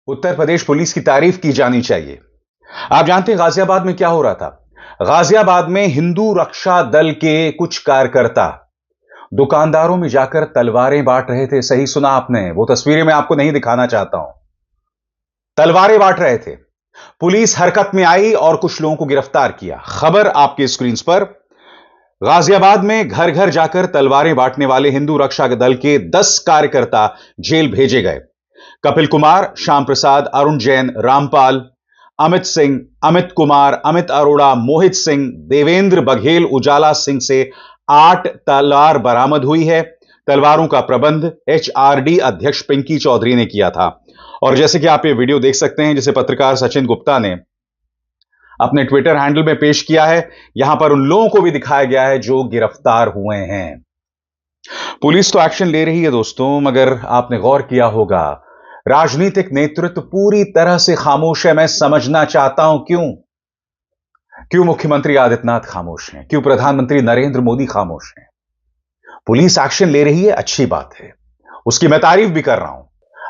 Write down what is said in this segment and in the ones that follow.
Uttar Pradesh police की तारीफ की जानी चाहिए। आप जानते हैं गाजियाबाद में क्या हो रहा था? गाजियाबाद में हिंदू रक्षा दल के कुछ कार्यकर्ता दुकानदारों में जाकर तलवारें बांट रहे थे। सही सुना आपने, वो तस्वीरें मैं आपको नहीं दिखाना चाहता हूं। तलवारें बांट रहे थे। पुलिस हरकत में आई और कुछ लोगों को गिरफ्तार किया। खबर आपके स्क्रीन पर। गाजियाबाद में घर घर जाकर तलवारें बांटने वाले हिंदू रक्षा दल के 10 कार्यकर्ता जेल भेजे गए। कपिल कुमार, श्याम प्रसाद, अरुण जैन, रामपाल, अमित सिंह, अमित कुमार, अमित अरोड़ा, मोहित सिंह, देवेंद्र बघेल, उजाला सिंह से 8 तलवार बरामद हुई है। तलवारों का प्रबंध एचआरडी अध्यक्ष पिंकी चौधरी ने किया था। और जैसे कि आप ये वीडियो देख सकते हैं, जिसे पत्रकार सचिन गुप्ता ने अपने ट्विटर हैंडल में पेश किया है, यहां पर उन लोगों को भी दिखाया गया है जो गिरफ्तार हुए हैं। पुलिस तो एक्शन ले रही है दोस्तों, मगर आपने गौर किया होगा राजनीतिक नेतृत्व पूरी तरह से खामोश है। मैं समझना चाहता हूं क्यों मुख्यमंत्री आदित्यनाथ खामोश हैं, क्यों प्रधानमंत्री नरेंद्र मोदी खामोश हैं। पुलिस एक्शन ले रही है, अच्छी बात है, उसकी मैं तारीफ भी कर रहा हूं,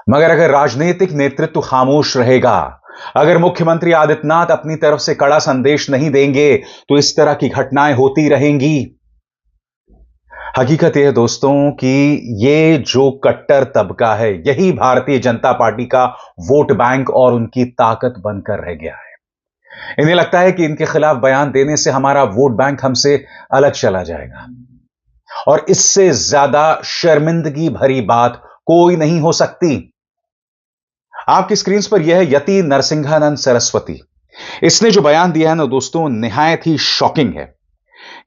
मगर अगर राजनीतिक नेतृत्व खामोश रहेगा, अगर मुख्यमंत्री आदित्यनाथ अपनी तरफ से कड़ा संदेश नहीं देंगे, तो इस तरह की घटनाएं होती रहेंगी। हकीकत यह है दोस्तों कि ये जो कट्टर तबका है, यही भारतीय जनता पार्टी का वोट बैंक और उनकी ताकत बनकर रह गया है। इन्हें लगता है कि इनके खिलाफ बयान देने से हमारा वोट बैंक हमसे अलग चला जाएगा, और इससे ज्यादा शर्मिंदगी भरी बात कोई नहीं हो सकती। आपकी स्क्रीन पर यह है यति नरसिंहानंद सरस्वती। इसने जो बयान दिया है ना दोस्तों, निहायत ही शॉकिंग है।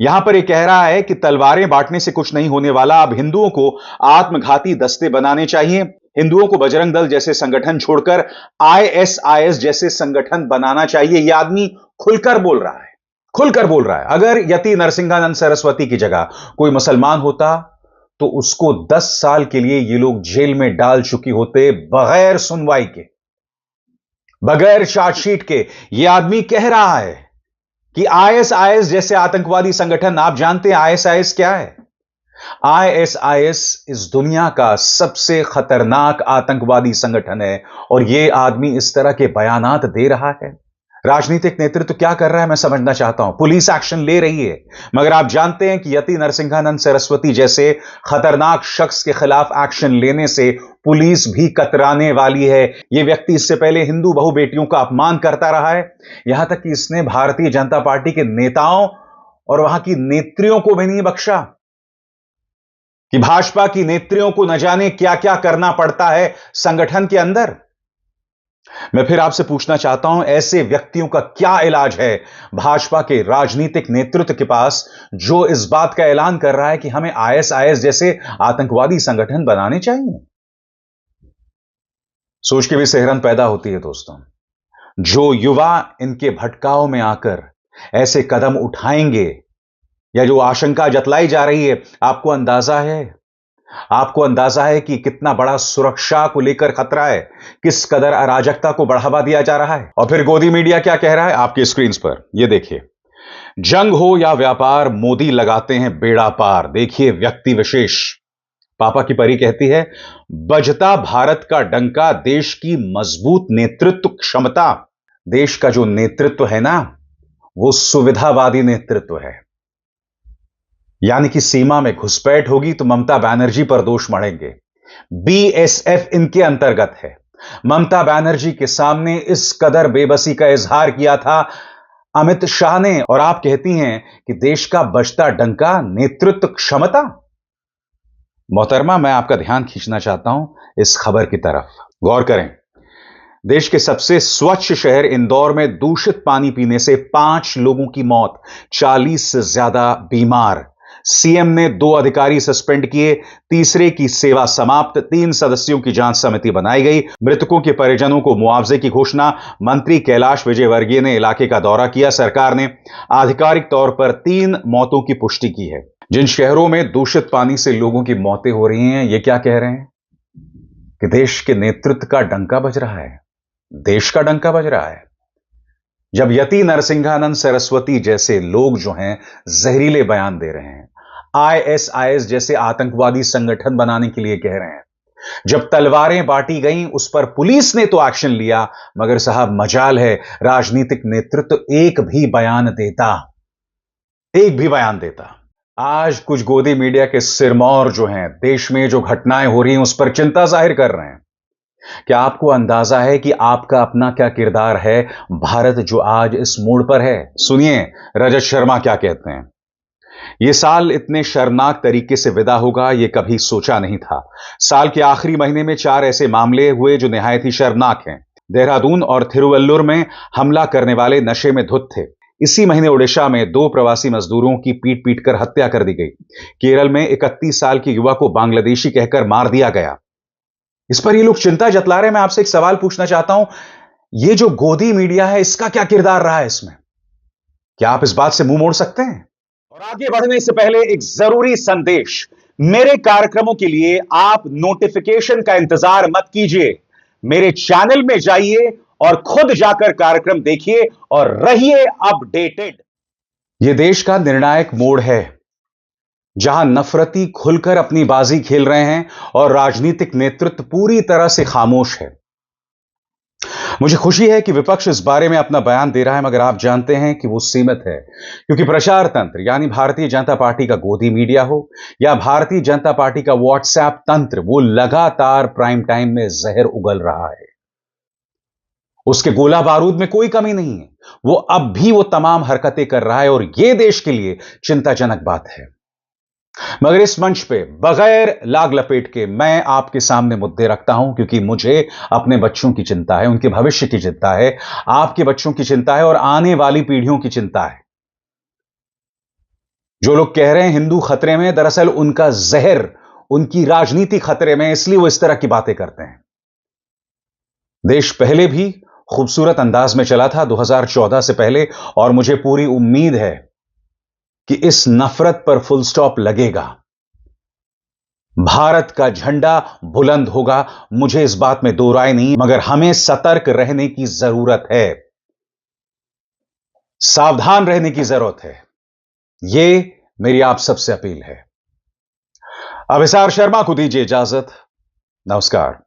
यहां पर यह कह रहा है कि तलवारें बांटने से कुछ नहीं होने वाला, अब हिंदुओं को आत्मघाती दस्ते बनाने चाहिए, हिंदुओं को बजरंग दल जैसे संगठन छोड़कर आईएसआईएस जैसे संगठन बनाना चाहिए। यह आदमी खुलकर बोल रहा है, खुलकर बोल रहा है। अगर यति नरसिंहानंद सरस्वती की जगह कोई मुसलमान होता तो उसको 10 साल के लिए ये लोग जेल में डाल चुके होते, बगैर सुनवाई के, बगैर चार्जशीट के। यह आदमी कह रहा है कि आईएसआईएस जैसे आतंकवादी संगठन, आप जानते हैं आईएसआईएस क्या है? आईएसआईएस इस दुनिया का सबसे खतरनाक आतंकवादी संगठन है, और यह आदमी इस तरह के बयानात दे रहा है। राजनीतिक नेतृत्व क्या कर रहा है मैं समझना चाहता हूं। पुलिस एक्शन ले रही है, मगर आप जानते हैं कि यति नरसिंहानंद सरस्वती जैसे खतरनाक शख्स के खिलाफ एक्शन लेने से पुलिस भी कतराने वाली है। यह व्यक्ति इससे पहले हिंदू बहु बेटियों का अपमान करता रहा है, यहां तक कि इसने भारतीय जनता पार्टी के नेताओं और वहां की नेत्रियों को भी नहीं बख्शा, कि भाजपा की नेत्रियों को न जाने क्या क्या करना पड़ता है संगठन के अंदर। मैं फिर आपसे पूछना चाहता हूं, ऐसे व्यक्तियों का क्या इलाज है भाजपा के राजनीतिक नेतृत्व के पास, जो इस बात का ऐलान कर रहा है कि हमें आईएसआईएस जैसे आतंकवादी संगठन बनाने चाहिए? सोच के भी सिहरन पैदा होती है दोस्तों। जो युवा इनके भटकाव में आकर ऐसे कदम उठाएंगे, या जो आशंका जतलाई जा रही है, आपको अंदाजा है कि कितना बड़ा सुरक्षा को लेकर खतरा है, किस कदर अराजकता को बढ़ावा दिया जा रहा है। और फिर गोदी मीडिया क्या कह रहा है आपके स्क्रीन पर, यह देखिए। जंग हो या व्यापार, मोदी लगाते हैं बेड़ा पार। देखिए व्यक्ति विशेष, पापा की परी कहती है, बजता भारत का डंका, देश की मजबूत नेतृत्व क्षमता। देश का जो नेतृत्व है ना, वो सुविधावादी नेतृत्व है, यानी कि सीमा में घुसपैठ होगी तो ममता बनर्जी पर दोष मढ़ेंगे। बीएसएफ इनके अंतर्गत है। ममता बनर्जी के सामने इस कदर बेबसी का इजहार किया था अमित शाह ने, और आप कहती हैं कि देश का बजता डंका नेतृत्व क्षमता। मोहतरमा, मैं आपका ध्यान खींचना चाहता हूं इस खबर की तरफ, गौर करें। देश के सबसे स्वच्छ शहर इंदौर में दूषित पानी पीने से 5 लोगों की मौत, 40 से ज्यादा बीमार। सीएम ने 2 अधिकारी सस्पेंड किए, तीसरे की सेवा समाप्त। 3 सदस्यों की जांच समिति बनाई गई। मृतकों के परिजनों को मुआवजे की घोषणा। मंत्री कैलाश विजयवर्गीय ने इलाके का दौरा किया। सरकार ने आधिकारिक तौर पर 3 मौतों की पुष्टि की है। जिन शहरों में दूषित पानी से लोगों की मौतें हो रही हैं, ये क्या कह रहे हैं कि देश के नेतृत्व का डंका बज रहा है, देश का डंका बज रहा है। जब यति नरसिंहानंद सरस्वती जैसे लोग जो हैं जहरीले बयान दे रहे हैं, आईएसआईएस जैसे आतंकवादी संगठन बनाने के लिए कह रहे हैं, जब तलवारें बांटी गईं, उस पर पुलिस ने तो एक्शन लिया, मगर साहब मजाल है राजनीतिक नेतृत्व एक भी बयान देता। आज कुछ गोदी मीडिया के सिरमौर जो हैं, देश में जो घटनाएं हो रही हैं, उस पर चिंता जाहिर कर रहे हैं। क्या आपको अंदाजा है कि आपका अपना क्या किरदार है भारत जो आज इस मोड़ पर है? सुनिए रजत शर्मा क्या कहते हैं। यह साल इतने शर्मनाक तरीके से विदा होगा, यह कभी सोचा नहीं था। साल के आखिरी महीने में 4 ऐसे मामले हुए जो निहायत ही शर्मनाक हैं। देहरादून और थिरुवल्लुर में हमला करने वाले नशे में धुत थे। इसी महीने ओडिशा में 2 प्रवासी मजदूरों की पीट पीट कर हत्या कर दी गई। केरल में 31 साल के युवा को बांग्लादेशी कहकर मार दिया गया। इस पर ये लोग चिंता जतला रहे हैं। मैं आपसे एक सवाल पूछना चाहता हूं, ये जो गोदी मीडिया है, इसका क्या किरदार रहा है इसमें? क्या आप इस बात से मुंह मोड़ सकते हैं? और आगे बढ़ने से पहले एक जरूरी संदेश। मेरे कार्यक्रमों के लिए आप नोटिफिकेशन का इंतजार मत कीजिए। मेरे चैनल में जाइए और खुद जाकर कार्यक्रम देखिए और रहिए अपडेटेड। यह देश का निर्णायक मोड़ है, जहां नफरती खुलकर अपनी बाजी खेल रहे हैं और राजनीतिक नेतृत्व पूरी तरह से खामोश है। मुझे खुशी है कि विपक्ष इस बारे में अपना बयान दे रहा है, मगर आप जानते हैं कि वो सीमित है, क्योंकि प्रचार तंत्र यानी भारतीय जनता पार्टी का गोदी मीडिया हो या भारतीय जनता पार्टी का व्हाट्सएप तंत्र, वो लगातार प्राइम टाइम में जहर उगल रहा है। उसके गोला बारूद में कोई कमी नहीं है। वो अब भी वो तमाम हरकतें कर रहा है और यह देश के लिए चिंताजनक बात है। मगर इस मंच पे बगैर लाग लपेट के मैं आपके सामने मुद्दे रखता हूं, क्योंकि मुझे अपने बच्चों की चिंता है, उनके भविष्य की चिंता है, आपके बच्चों की चिंता है और आने वाली पीढ़ियों की चिंता है। जो लोग कह रहे हैं हिंदू खतरे में, दरअसल उनका जहर, उनकी राजनीति खतरे में, इसलिए वो इस तरह की बातें करते हैं। देश पहले भी खूबसूरत अंदाज में चला था 2014 से पहले, और मुझे पूरी उम्मीद है कि इस नफरत पर फुल स्टॉप लगेगा। भारत का झंडा बुलंद होगा, मुझे इस बात में दो राय नहीं, मगर हमें सतर्क रहने की जरूरत है, सावधान रहने की जरूरत है। यह मेरी आप सबसे अपील है। अभिसार शर्मा को दीजिए इजाजत। नमस्कार।